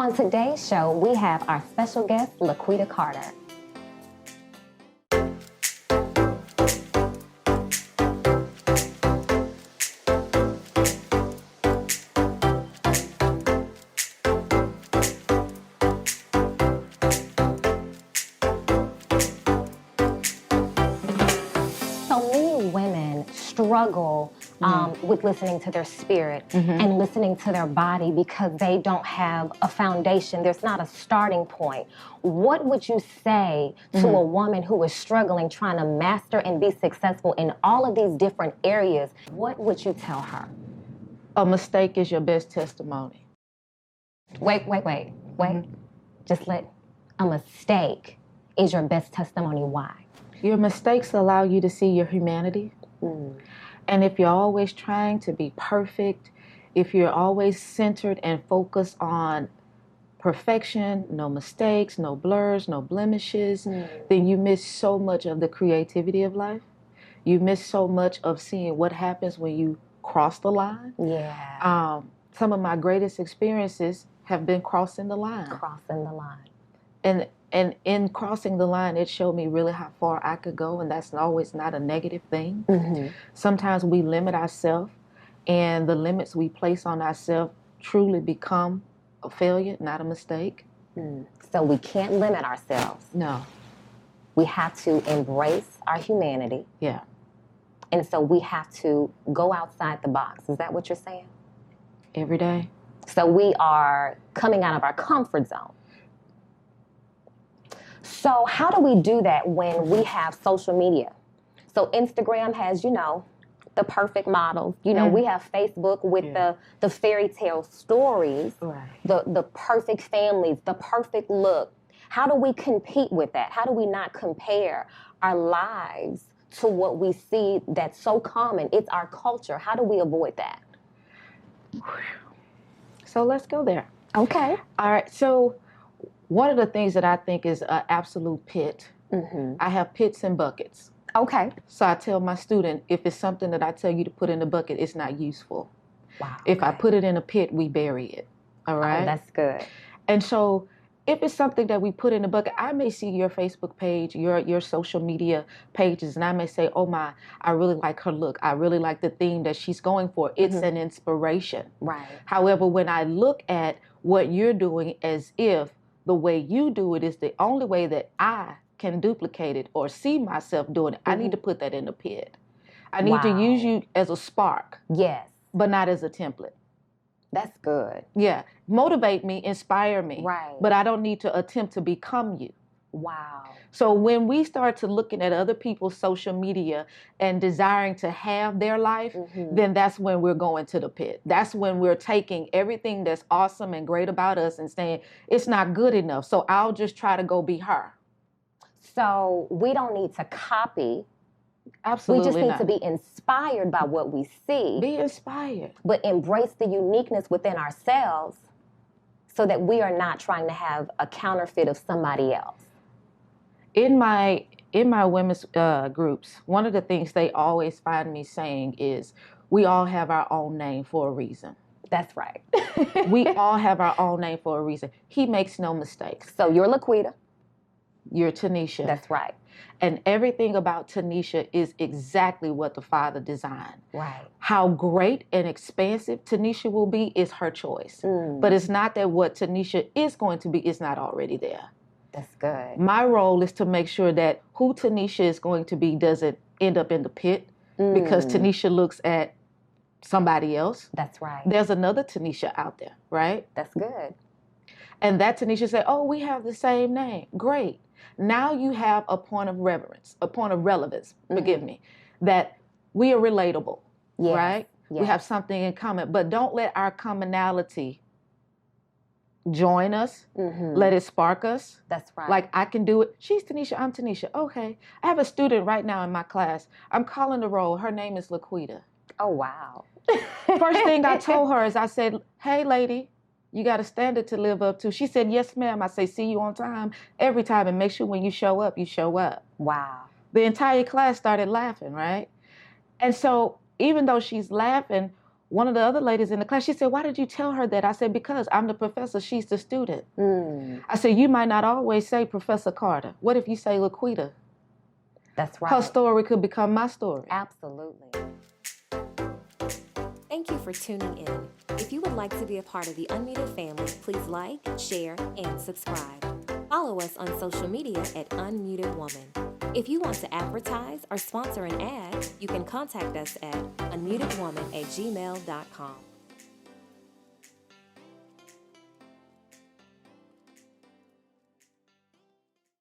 On today's show, we have our special guest, LaQuita Carter. So many women struggle with listening to their spirit and listening to their body because they don't have a foundation. There's not a starting point. What would you say to a woman who is struggling, trying to master and be successful in all of these different areas? What would you tell her? A mistake is your best testimony. Wait. Just let a mistake is your best testimony. Why? Your mistakes allow you to see your humanity. And if you're always trying to be perfect, if you're always centered and focused on perfection, no mistakes, no blurs, no blemishes, then you miss so much of the creativity of life. You miss so much of seeing what happens when you cross the line. Yeah. Some of my greatest experiences have been crossing the line. Crossing the line. And in crossing the line, it showed me really how far I could go, and that's always not a negative thing. Sometimes we limit ourselves, and the limits we place on ourselves truly become a failure, not a mistake. So we can't limit ourselves. No. We have to embrace our humanity. Yeah. And so we have to go outside the box. Is that what you're saying? Every day. So we are coming out of our comfort zone. So how do we do that when we have social media? So Instagram has, the perfect models. We have Facebook with the fairy tale stories, the perfect families, the perfect look. How do we compete with that? How do we not compare our lives to what we see that's so common? It's our culture. How do we avoid that? So let's go there. Okay. All right. So one of the things that I think is an absolute pit, I have pits and buckets. Okay. So I tell my student, if it's something that I tell you to put in the bucket, it's not useful. Wow. If I put it in a pit, we bury it. All right? Oh, that's good. And so if it's something that we put in the bucket, I may see your Facebook page, your social media pages, and I may say, oh my, I really like her look. I really like the theme that she's going for. It's an inspiration. Right. However, when I look at what you're doing as if the way you do it is the only way that I can duplicate it or see myself doing it, I need to put that in the pit. I need to use you as a spark. Yes. But not as a template. That's good. Yeah. Motivate me, inspire me. Right. But I don't need to attempt to become you. Wow. So when we start to looking at other people's social media and desiring to have their life, then that's when we're going to the pit. That's when we're taking everything that's awesome and great about us and saying, it's not good enough, so I'll just try to go be her. So we don't need to copy. Absolutely We just need not. to be inspired by what we see. Be inspired. But embrace the uniqueness within ourselves so that we are not trying to have a counterfeit of somebody else. In my women's groups, one of the things they always find me saying is, we all have our own name for a reason. That's right. We all have our own name for a reason. He makes no mistakes. So you're LaQuita. You're Tanisha. That's right. And everything about Tanisha is exactly what the Father designed. Right. How great and expansive Tanisha will be is her choice. But it's not that what Tanisha is going to be is not already there. That's good. My role is to make sure that who Tanisha is going to be doesn't end up in the pit because Tanisha looks at somebody else. That's right. There's another Tanisha out there, right? That's good. And that Tanisha say, oh, we have the same name. Great. Now you have a point of reverence, a point of relevance, forgive me, that we are relatable, right? Yes. We have something in common, but don't let our commonality join us. Let it spark us. That's right. Like, I can do it. She's Tanisha, I'm Tanisha. Okay. I have a student right now in my class. I'm calling the roll. Her name is LaQuita. Oh, wow. First thing I told her is I said, hey, lady, you got a standard to live up to. She said, yes, ma'am. I say, see you on time every time, and make sure when you show up, you show up. Wow. The entire class started laughing, right? And so even though she's laughing, one of the other ladies in the class, she said, why did you tell her that? I said, because I'm the professor, she's the student. I said, you might not always say Professor Carter. What if you say LaQuita? That's right. Her story could become my story. Absolutely. Thank you for tuning in. If you would like to be a part of the UnMuted family, please like, share, and subscribe. Follow us on social media at UnMuted Woman. If you want to advertise or sponsor an ad, you can contact us at unmutedwoman@gmail.com.